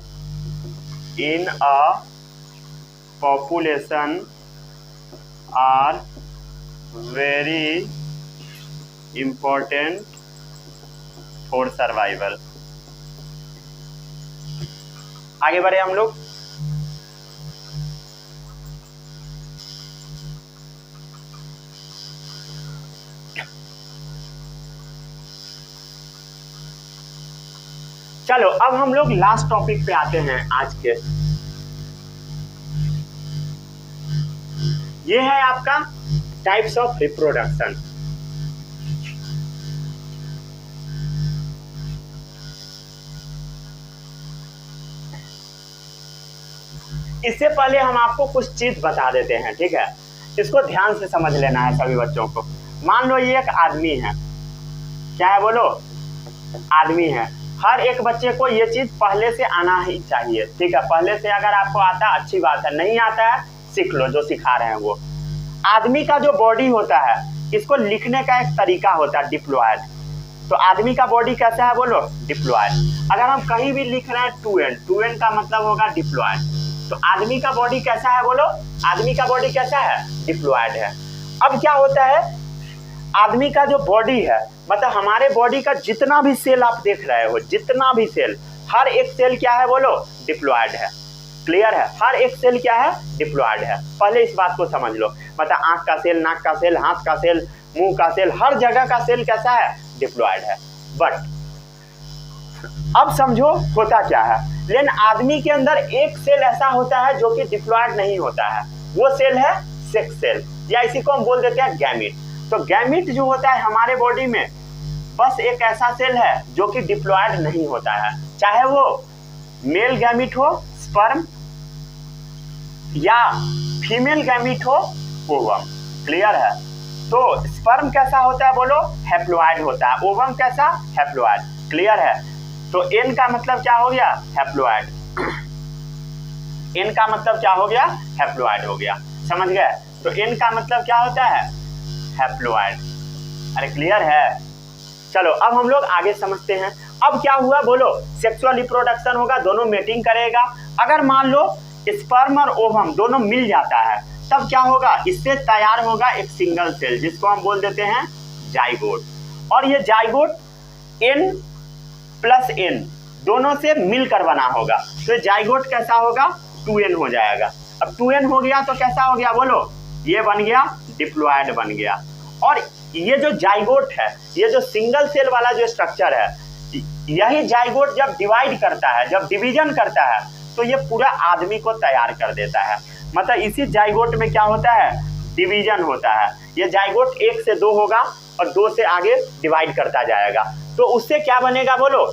in a population are very important for survival. आगे बढ़े हम लोग। चलो अब हम लोग लास्ट टॉपिक पे आते हैं आज के। ये है आपका टाइप्स ऑफ रिप्रोडक्शन। इससे पहले हम आपको कुछ चीज बता देते हैं, ठीक है। इसको ध्यान से समझ लेना है सभी बच्चों को। मान लो ये एक आदमी है, क्या है, बोलो आदमी है। हर एक बच्चे को ये चीज पहले से आना ही चाहिए, ठीक है। पहले से अगर आपको आता है अच्छी बात है, नहीं आता है सीख लो, जो सिखा रहे हैं वो। आदमी का जो बॉडी होता है, इसको लिखने का एक तरीका होता है, डिप्लॉयड। तो आदमी का बॉडी कैसा है, बोलो डिप्लॉयड। अगर हम कहीं भी लिख रहे हैं टू एन का मतलब होगा डिप्लॉयड। तो आदमी का बॉडी कैसा है, बोलो आदमी का बॉडी कैसा है, डिप्लॉयड है। अब क्या होता है, आदमी का जो बॉडी है, मतलब हमारे बॉडी का जितना भी सेल आप देख रहे हो, जितना भी सेल, हर एक सेल क्या है, बोलो डिप्लॉयड है। क्लियर है, हर एक सेल क्या है, डिप्लॉयड है। पहले इस बात को समझ लो, मतलब आंख का सेल, नाक का सेल, हाथ का सेल, मुंह का सेल, हर जगह का सेल कैसा है, डिप्लॉयड है। बट अब समझो होता क्या है। लेकिन आदमी के अंदर एक सेल ऐसा होता है जो कि डिप्लॉयड नहीं होता है, वो सेल है सेक्स सेल, या इसी को हम बोल देते हैं गैमिट। तो गैमिट जो होता है हमारे बॉडी में बस एक ऐसा सेल है जो कि डिप्लॉयड नहीं होता है, चाहे वो मेल गैमिट हो स्पर्म या फीमेल गैमिट हो ओवम। क्लियर है? तो स्पर्म कैसा होता है बोलो? हैप्लॉयड होता है। ओवम कैसा? हैप्लॉयड। क्लियर है? तो एन का मतलब क्या हो गया? हैप्लॉयड। एन का मतलब क्या हो गया? हैप्लॉयड हो गया। समझ गए? तो एन का मतलब क्या होता है? हैप्लॉयड। अरे क्लियर है? चलो अब हम लोग आगे समझते हैं। अब क्या हुआ बोलो? सेक्सुअल रिप्रोडक्शन होगा, दोनों मेटिंग करेगा। अगर मान लो स्पर्म और ओवम दोनों मिल जाता है तब क्या होगा? इससे तैयार होगा एक सिंगल सेल जिसको हम बोल देते हैं जाइगोट। और ये जाइगोट एन प्लस एन दोनों से मिलकर बना होगा, तो जाइगोट कैसा होगा? 2n हो जाएगा। अब 2n हो गया तो कैसा हो गया बोलो? ये बन गया डिप्लॉयड बन गया। और ये जो जाइगोट है, ये जो सिंगल सेल वाला जो स्ट्रक्चर है, यही जाइगोट जब डिवाइड करता है, जब डिवीजन करता है, तो ये पूरा आदमी को तैयार कर देता है। मतलब इसी जाइगोट में क्या होता है? डिवीजन होता है। ये जाइगोट 1 से 2 होगा और 2 से आगे डिवाइड करता जाएगा, तो उससे क्या बनेगा बोलो?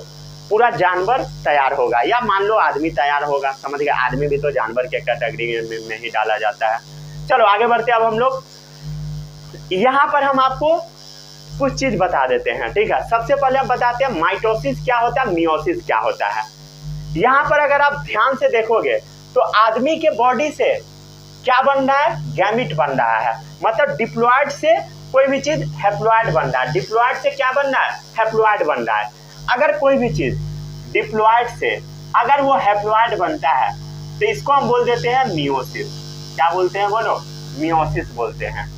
पूरा जानवर तैयार होगा, या मान लो आदमी तैयार होगा। समझ गए? आदमी भी तो जानवर के कैटेगरी में ही डाला जाता है। चलो आगे बढ़ते हैं। अब हम लोग यहाँ पर हम आपको कुछ चीज बता देते हैं, ठीक है? सबसे पहले हम बताते हैं माइटोसिस क्या होता है, मियोसिस क्या होता है। यहाँ पर अगर आप ध्यान से देखोगे तो आदमी के बॉडी से क्या बन रहा है? गैमिट बन रहा है। मतलब डिप्लॉयड से कोई भी चीज हैप्लॉयड बन रहा है। डिप्लॉयड से क्या बन रहा है? हैप्लॉयड बन रहा है। अगर कोई भी चीज डिप्लॉयड से अगर वो हैप्लॉयड बनता है तो इसको हम बोल देते हैं मियोसिस। क्या बोलते हैं बोलो? मियोसिस बोलते हैं।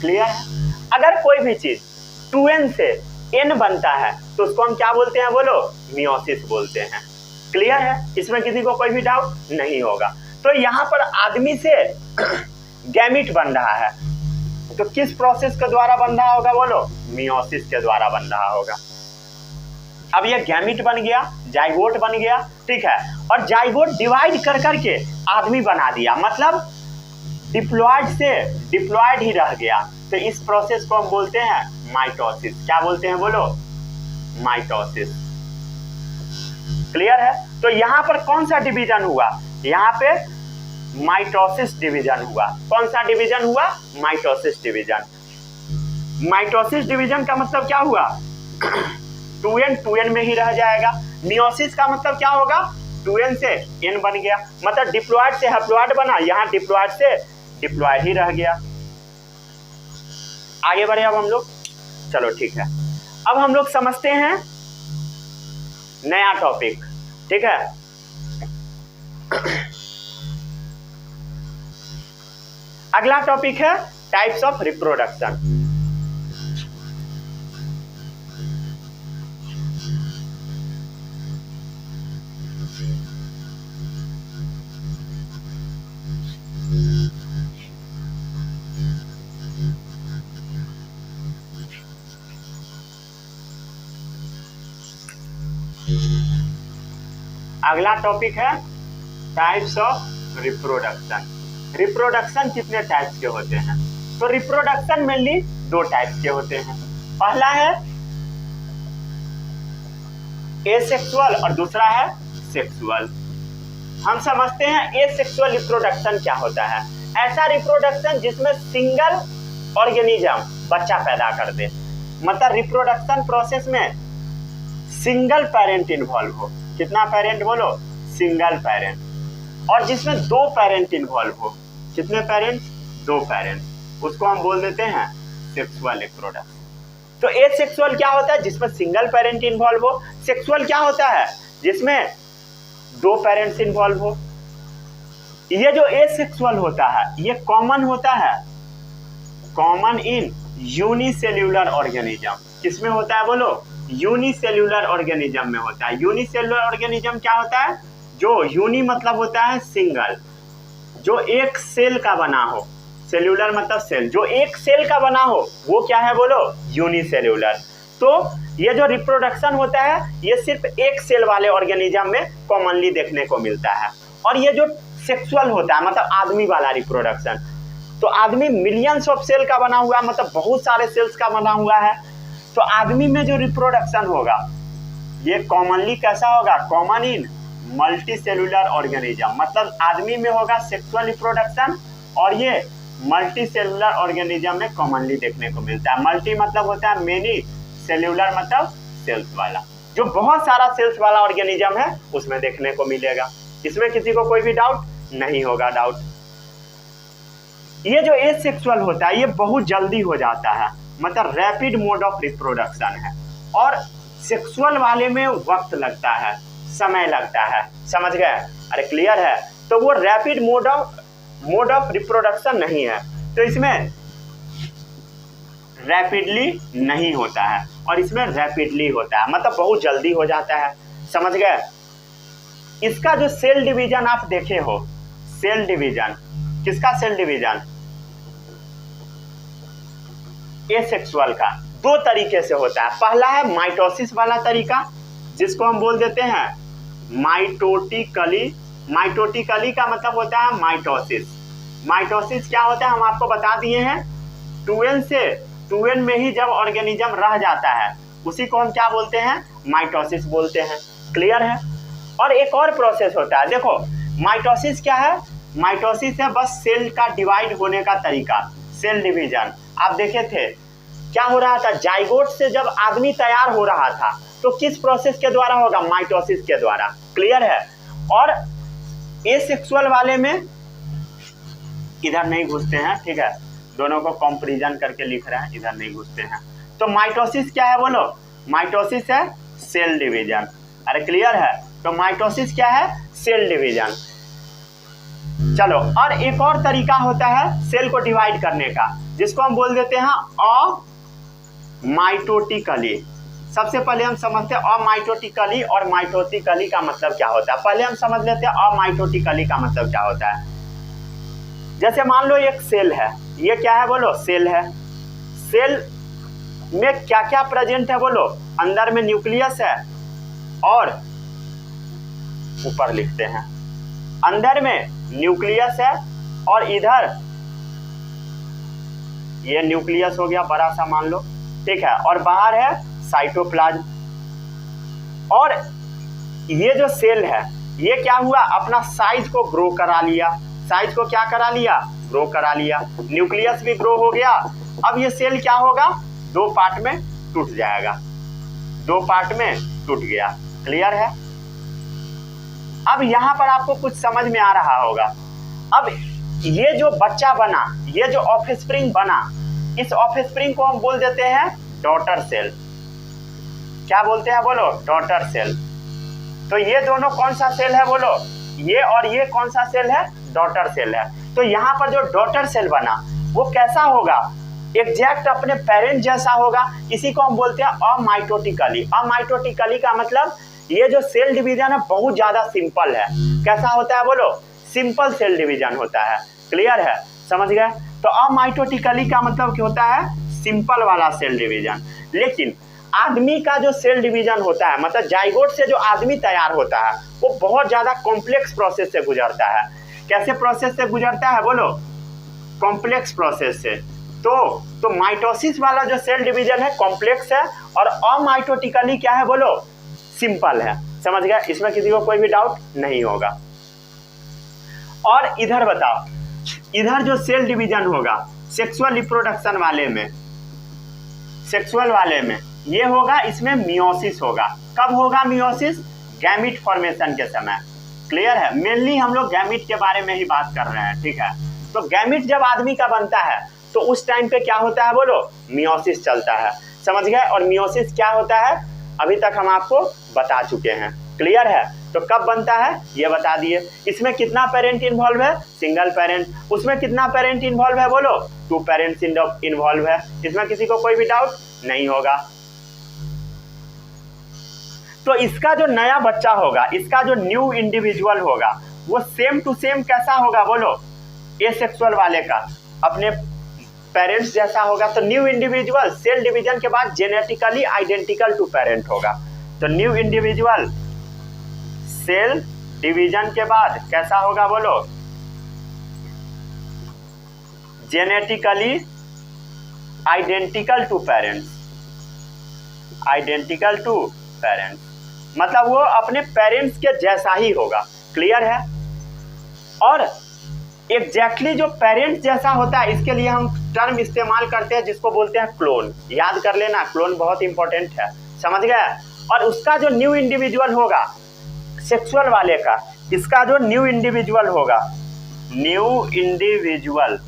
क्लियर है? अगर कोई भी चीज 2n से n बनता है तो उसको हम क्या बोलते हैं बोलो? मियोसिस बोलते हैं। क्लियर है? इसमें किसी को कोई भी डाउट नहीं होगा। तो यहाँ पर आदमी से गैमिट बन रहा है, तो किस प्रोसेस के द्वारा बन रहा होगा बोलो? मियोसिस के द्वारा बन रहा होगा। अब ये गैमिट बन गया, जाइगोट बन गया, ठीक है? और जाइगोट डिवाइड कर करके आदमी बना दिया, मतलब डिप्लॉयड से डिप्लॉयड ही रह गया। तो इस प्रोसेस को हम बोलते हैं माइटोसिस। क्या बोलते हैं बोलो? माइटोसिस। क्लियर है? तो यहाँ पर कौन सा डिवीजन हुआ? यहाँ पे माइटोसिस डिवीजन हुआ। कौन सा डिवीजन हुआ? Mitosis division. माइटोसिस डिवीजन का मतलब क्या हुआ? 2n में ही रह जाएगा। मियोसिस का मतलब क्या होगा? 2n से n बन गया, मतलब डिप्लॉयड से हैप्लॉयड बना, यहाँ डिप्लॉयड से डिप्लॉयड ही रह गया। आगे बढ़े अब हम लोग। चलो ठीक है, अब हम लोग समझते हैं नया टॉपिक, ठीक है? अगला टॉपिक है टाइप्स ऑफ रिप्रोडक्शन। अगला टॉपिक है टाइप्स ऑफ रिप्रोडक्शन। रिप्रोडक्शन कितने टाइप्स के होते हैं? तो रिप्रोडक्शन मेनली 2 टाइप्स के होते हैं। पहला है एसेक्सुअल और दूसरा है सेक्सुअल। हम समझते हैं एसेक्सुअल रिप्रोडक्शन क्या होता है। ऐसा रिप्रोडक्शन जिसमें सिंगल ऑर्गेनिज्म बच्चा पैदा कर दे, मतलब रिप्रोडक्शन प्रोसेस में सिंगल पेरेंट इन्वॉल्व हो। कितना पेरेंट बोलो? Single parent. और जिसमें 2 पेरेंट इन्वॉल्व हो। कितने पेरेंट? 2 पेरेंट। उसको हम बोल देते हैं सेक्सुअल रिप्रोडक्शन। तो एसेक्सुअल क्या होता है? जिसमें सिंगल पेरेंट इन्वॉल्व हो। सेक्सुअल क्या होता है? जिसमें 2 पेरेंट्स इन्वॉल्व हो। ये जो एसेक्सुअल होता है ये कॉमन होता है, कॉमन इन यूनिसेल्यूलर ऑर्गेनिज्म। किसमें होता है बोलो? यूनिसेल्यूलर ऑर्गेनिज्म में होता है। यूनिसेल्यूलर ऑर्गेनिज्म क्या होता है? जो यूनि मतलब होता है सिंगल, जो एक सेल का बना हो। सेल्यूलर मतलब सेल, जो एक सेल का बना हो वो क्या है बोलो, यूनिसेल्यूलर। तो ये जो रिप्रोडक्शन होता है ये सिर्फ एक सेल वाले ऑर्गेनिज्म में कॉमनली देखने को मिलता है। और ये जो सेक्सुअल होता है मतलब आदमी वाला रिप्रोडक्शन, तो आदमी मिलियंस ऑफ सेल का बना हुआ है, मतलब बहुत सारे सेल्स का बना हुआ है। तो आदमी में जो रिप्रोडक्शन होगा ये कॉमनली कैसा होगा, common in multi cellular organism, मतलब आदमी में होगा सेक्सुअल रिप्रोडक्शन और ये मल्टी सेल्यूलर ऑर्गेनिज्म में कॉमनली देखने को मिलता है। मल्टी मतलब होता है मेनी, सेल्यूलर मतलब सेल्स वाला, जो बहुत सारा सेल्स वाला ऑर्गेनिज्म है उसमें देखने को मिलेगा। इसमें किसी को कोई भी डाउट नहीं होगा। डाउट ये जो एसेक्सुअल होता है ये बहुत जल्दी हो जाता है, मतलब रैपिड मोड ऑफ रिप्रोडक्शन है, और सेक्सुअल वाले में वक्त लगता है, समय लगता है। समझ गए? अरे क्लियर है? तो वो रैपिड मोड ऑफ रिप्रोडक्शन नहीं है, तो इसमें रैपिडली नहीं होता है और इसमें रैपिडली होता है, मतलब बहुत जल्दी हो जाता है। समझ गए? इसका जो सेल डिवीजन आप देखे हो, सेल डिवीजन किसका, सेल डिवीजन एसेक्सुअल का दो तरीके से होता है। पहला है माइटोसिस वाला तरीका, जिसको हम बोल देते हैं माइटोटिकली। माइटोटिकली का मतलब होता है माइटोसिस। माइटोसिस क्या होता है हम आपको बता दिए हैं, 2n से 2n में ही जब ऑर्गेनिज्म रह जाता है उसी को हम क्या बोलते हैं, माइटोसिस बोलते हैं। क्लियर है? और एक और प्रोसेस होता है, देखो माइटोसिस क्या है, माइटोसिस है बस सेल का डिवाइड होने का तरीका, सेल डिवीजन। आप देखे थे क्या हो रहा था, जाइगोट से जब आदमी तैयार हो रहा था तो किस प्रोसेस के द्वारा होगा, माइटोसिस के द्वारा। क्लियर है? और एसेक्सुअल वाले में इधर नहीं घुसते हैं, ठीक है, दोनों को कंपैरिजन करके लिख रहे हैं, इधर नहीं घुसते हैं। तो माइटोसिस क्या है बोलो, माइटोसिस है सेल डिवीजन। अरे क्लियर है? तो माइटोसिस क्या है, सेल डिवीजन। चलो, और एक और तरीका होता है सेल को डिवाइड करने का, जिसको हम बोल देते हैं अमाइटोटिकली। सबसे पहले हम समझते हैं अमाइटोटिकली और माइटोटिकली का मतलब क्या होता है। पहले हम समझ लेते हैं अमाइटोटिकली का मतलब क्या होता है। जैसे मान लो एक सेल है, ये क्या है बोलो, सेल है। सेल में क्या क्या प्रेजेंट है बोलो, अंदर में न्यूक्लियस है और ऊपर लिखते हैं अंदर में न्यूक्लियस है और इधर ये न्यूक्लियस हो गया बड़ा सा मान लो, ठीक है, और बाहर है साइटोप्लाज्म। और ये जो सेल है ये क्या हुआ, अपना साइज को ग्रो करा लिया। साइज को क्या करा लिया, ग्रो करा लिया। न्यूक्लियस भी ग्रो हो गया। अब ये सेल क्या होगा, दो पार्ट में टूट जाएगा, दो पार्ट में टूट गया। क्लियर है? अब यहां पर आपको कुछ समझ में आ रहा होगा। अब ये जो बच्चा बना, ये जो ऑफस्प्रिंग बना, इस ऑफस्प्रिंग को हम बोल देते हैं डॉटर सेल। क्या बोलते हैं बोलो, डॉटर सेल। तो ये दोनों कौन सा सेल है बोलो, ये और ये कौन सा सेल है, डॉटर सेल है। तो यहाँ पर जो डॉटर सेल बना वो कैसा होगा, एग्जैक्ट अपने पेरेंट जैसा होगा। इसी को हम बोलते हैं अमाइटोटिकली। अमाइटोटिकली का मतलब ये जो सेल डिवीजन है बहुत ज्यादा सिंपल है। कैसा होता है बोलो, सिंपल सेल डिवीजन होता है। क्लियर है? समझ गए? तो अमाइटोटिकली का मतलब क्या होता है, सिंपल वाला सेल डिवीजन। लेकिन आदमी का जो सेल डिवीजन होता है, मतलब जाइगोट से जो आदमी तैयार होता है, वो बहुत ज्यादा कॉम्प्लेक्स प्रोसेस से गुजरता है। कैसे प्रोसेस से गुजरता है बोलो, कॉम्प्लेक्स प्रोसेस से। तो माइटोसिस वाला जो सेल डिवीजन है कॉम्प्लेक्स है और अमाइटोटिकली क्या है बोलो, सिंपल है। समझ गए? इसमें किसी को कोई भी डाउट नहीं होगा। और इधर बताओ, इधर जो सेल डिवीजन होगा सेक्सुअल रिप्रोडक्शन वाले में, सेक्सुअल वाले में ये होगा, इसमें मियोसिस होगा। कब होगा मियोसिस, गैमीट फॉर्मेशन के समय। क्लियर है? मेनली हम लोग गैमीट के बारे में ही बात कर रहे हैं, ठीक है। तो गैमीट जब आदमी का बनता है तो उस टाइम पे क्या होता है बोलो, मियोसिस चलता है। समझ गए? और मियोसिस क्या होता है अभी तक हम आपको बता चुके हैं। क्लियर है? तो कब बनता है ये बता दिए। इसमें कितना पेरेंट इन्वॉल्व है, सिंगल पेरेंट। उसमें कितना पेरेंट इन्वॉल्व है बोलो, 2 पेरेंट्स इन्वॉल्व है। इसमें किसी को कोई भी डाउट नहीं होगा। तो इसका जो नया बच्चा होगा, इसका जो न्यू इंडिविजुअल होगा, वो सेम टू सेम कैसा होगा बोलो, एसेक्सुअल वाले का अपने पेरेंट्स जैसा होगा। तो न्यू इंडिविजुअल सेल डिवीजन के बाद जेनेटिकली आइडेंटिकल टू पेरेंट होगा। तो न्यू इंडिविजुअल सेल डिवीजन के बाद कैसा होगा बोलो, genetically identical to parents, identical to parents मतलब वो अपने पेरेंट्स के जैसा ही होगा। क्लियर है। और एग्जैक्टली जो पेरेंट्स जैसा होता है इसके लिए हम टर्म इस्तेमाल करते हैं जिसको बोलते हैं क्लोन। याद कर लेना, क्लोन बहुत इंपॉर्टेंट है, समझ गए। और उसका जो न्यू इंडिविजुअल होगा सेक्सुअल वाले का, इसका जो न्यू इंडिविजुअल होगा, न्यू इंडिविजुअल,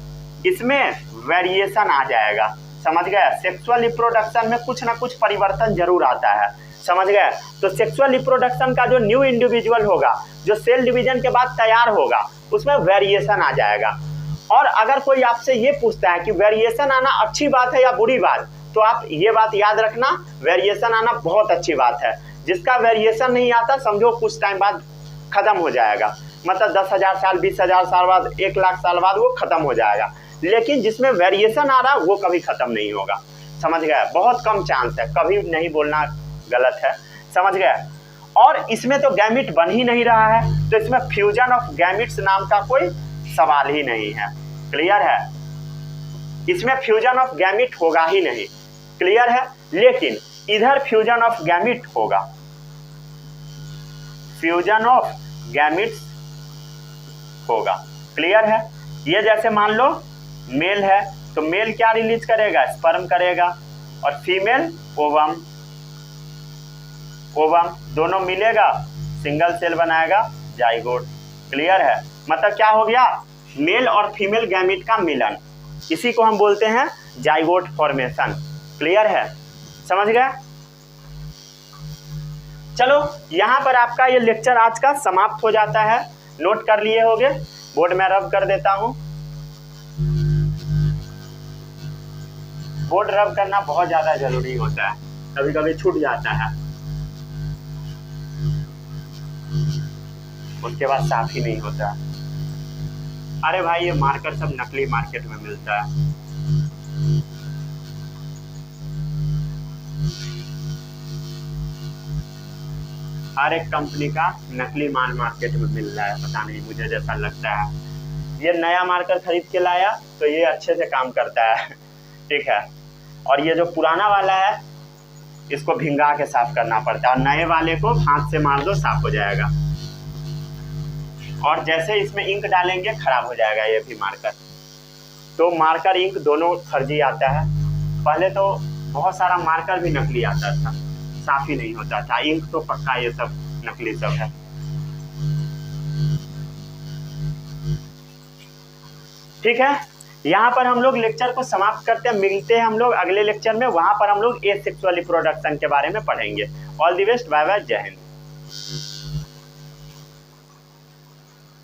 इसमें वेरिएशन आ जाएगा, समझ गए। सेक्सुअल रिप्रोडक्शन में कुछ ना कुछ परिवर्तन जरूर आता है, समझ गए। तो सेक्सुअल रिप्रोडक्शन का जो न्यू इंडिविजुअल होगा, जो सेल डिवीजन के बाद तैयार होगा, उसमें वेरिएशन आ जाएगा। और अगर कोई आपसे ये पूछता है कि वेरिएशन आना अच्छी बात है या बुरी बात, तो आप ये बात याद रखना, वेरिएशन आना बहुत अच्छी बात है। जिसका वेरिएशन नहीं आता समझो कुछ टाइम बाद खत्म हो जाएगा, मतलब 10,000 साल 20,000 साल बाद 1,00,000 साल बाद वो खत्म हो जाएगा। लेकिन जिसमें वेरिएशन आ रहा है वो कभी खत्म नहीं होगा, समझ गए। बहुत कम चांस है, कभी नहीं बोलना गलत है, समझ गए। और इसमें तो गैमिट बन ही नहीं रहा है, तो इसमें फ्यूजन ऑफ गैमिट्स नाम का कोई सवाल ही नहीं है। क्लियर है। इसमें फ्यूजन ऑफ गैमिट होगा ही नहीं, क्लियर है। लेकिन इधर फ्यूजन ऑफ गैमिट होगा, फ्यूजन ऑफ गैमिट्स होगा, क्लियर है। ये जैसे मान लो मेल है तो मेल क्या रिलीज करेगा, स्पर्म करेगा, और फीमेल ओवम, ओवम दोनों मिलेगा सिंगल सेल बनाएगा जाइगोट। क्लियर है। मतलब क्या हो गया, मेल और फीमेल गैमिट का मिलन, इसी को हम बोलते हैं जाइगोट फॉर्मेशन। क्लियर है, समझ गए। चलो यहां पर आपका ये लेक्चर आज का समाप्त हो जाता है। नोट कर लिए होगे, बोर्ड में रब कर देता हूं। बोर्ड रब करना बहुत ज्यादा जरूरी होता है, कभी कभी छूट जाता है, उसके बाद साफ ही नहीं होता। अरे भाई ये मार्कर सब नकली मार्केट में मिलता है। हर एक कंपनी का नकली माल मार्केट में मिल रहा है, पता नहीं मुझे जैसा लगता है। ये नया मार्कर खरीद के लाया तो ये अच्छे से काम करता है, ठीक है। और ये जो पुराना वाला है इसको भिंगा के साफ करना पड़ता है, और नए वाले को हाथ से मार दो साफ हो जाएगा। और जैसे इसमें इंक डालेंगे खराब हो जाएगा ये भी मार्कर। तो मार्कर इंक दोनों फर्जी आता है। पहले तो बहुत सारा मार्कर भी नकली आता था, साफ ही नहीं होता था। इंक तो पक्का ये सब नकली सब है। ठीक है, यहाँ पर हम लोग लेक्चर को समाप्त करते हैं। मिलते हैं हम लोग अगले लेक्चर में, वहां पर हम लोग एसेक्सुअल रिप्रोडक्शन के बारे में पढ़ेंगे। All the best, bye bye, जय हिंद।